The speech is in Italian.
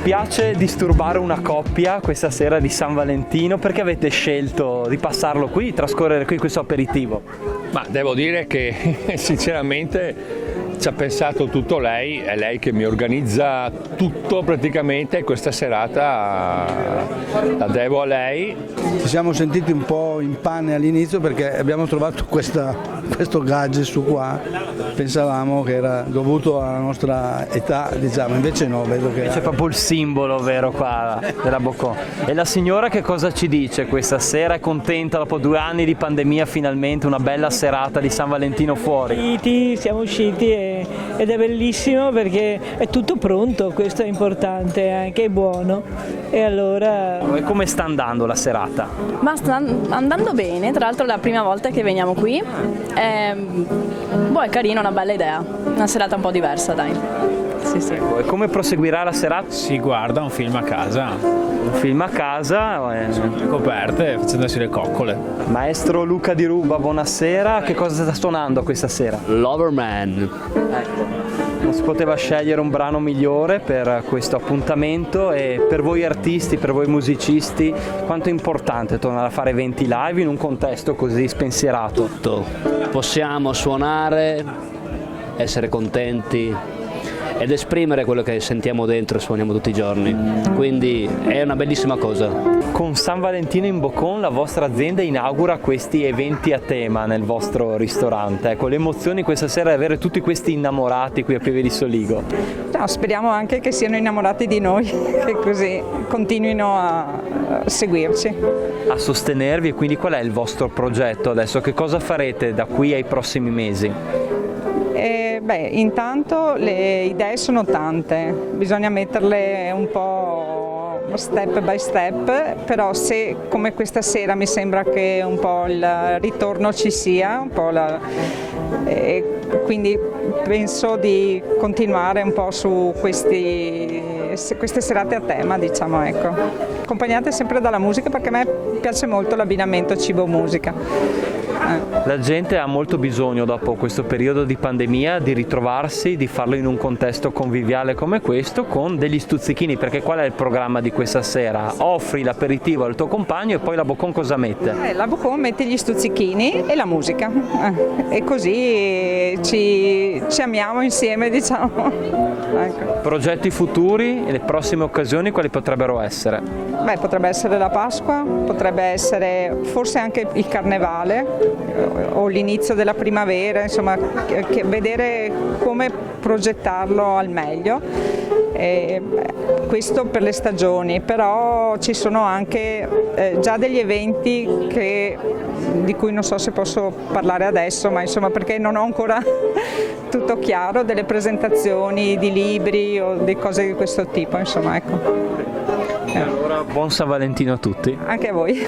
dispiace disturbare una coppia questa sera di San Valentino, perché avete scelto di passarlo qui, trascorrere qui questo aperitivo? Ma devo dire che sinceramente ci ha pensato tutto lei, è lei che mi organizza tutto praticamente, questa serata la devo a lei. Ci siamo sentiti un po' in panne all'inizio perché abbiamo trovato questo gadget su qua, pensavamo che era dovuto alla nostra età, diciamo, invece no, vedo che C'è proprio il simbolo vero qua della Boccon. E la signora che cosa ci dice questa sera? È contenta dopo 2 anni di pandemia, finalmente una bella serata di San Valentino fuori? Siamo usciti ed è bellissimo perché è tutto pronto, questo è importante, anche è buono. E allora... E come sta andando la serata? Ma sta andando bene, tra l'altro è la prima volta che veniamo qui. È carino, una bella idea, una serata un po' diversa, dai. Sì. E come proseguirà la serata? Si guarda un film a casa. Un film a casa? Le coperte, facendosi le coccole. Maestro Luca Di Ruba, buonasera. Che cosa sta suonando questa sera? Loverman. Ecco. Non si poteva scegliere un brano migliore per questo appuntamento, e per voi artisti, per voi musicisti, quanto è importante tornare a fare eventi live in un contesto così spensierato? Tutto. Possiamo suonare, essere contenti ed esprimere quello che sentiamo dentro e suoniamo tutti i giorni, quindi è una bellissima cosa. Con San Valentino in Boccon la vostra azienda inaugura questi eventi a tema nel vostro ristorante. Ecco, le emozioni questa sera è avere tutti questi innamorati qui a Pieve di Soligo. No, speriamo anche che siano innamorati di noi, che così continuino a seguirci. A sostenervi, e quindi qual è il vostro progetto adesso? Che cosa farete da qui ai prossimi mesi? Intanto le idee sono tante, bisogna metterle un po' step by step, però se come questa sera mi sembra che un po' il ritorno ci sia, quindi penso di continuare un po' su queste serate a tema, diciamo, ecco. Accompagnate sempre dalla musica, perché a me piace molto l'abbinamento cibo-musica. La gente ha molto bisogno dopo questo periodo di pandemia di ritrovarsi, di farlo in un contesto conviviale come questo, con degli stuzzichini, perché qual è il programma di questa sera? Offri l'aperitivo al tuo compagno e poi la Boccon cosa mette? La Boccon mette gli stuzzichini e la musica, e così ci amiamo insieme, diciamo. Ecco. Progetti futuri e le prossime occasioni quali potrebbero essere? Potrebbe essere la Pasqua, potrebbe essere forse anche il Carnevale o l'inizio della primavera, insomma, vedere come progettarlo al meglio. Questo per le stagioni, però ci sono anche già degli eventi di cui non so se posso parlare adesso, ma insomma, perché non ho ancora tutto chiaro, delle presentazioni di libri o di cose di questo tipo, insomma, ecco. Allora, buon San Valentino a tutti. Anche a voi.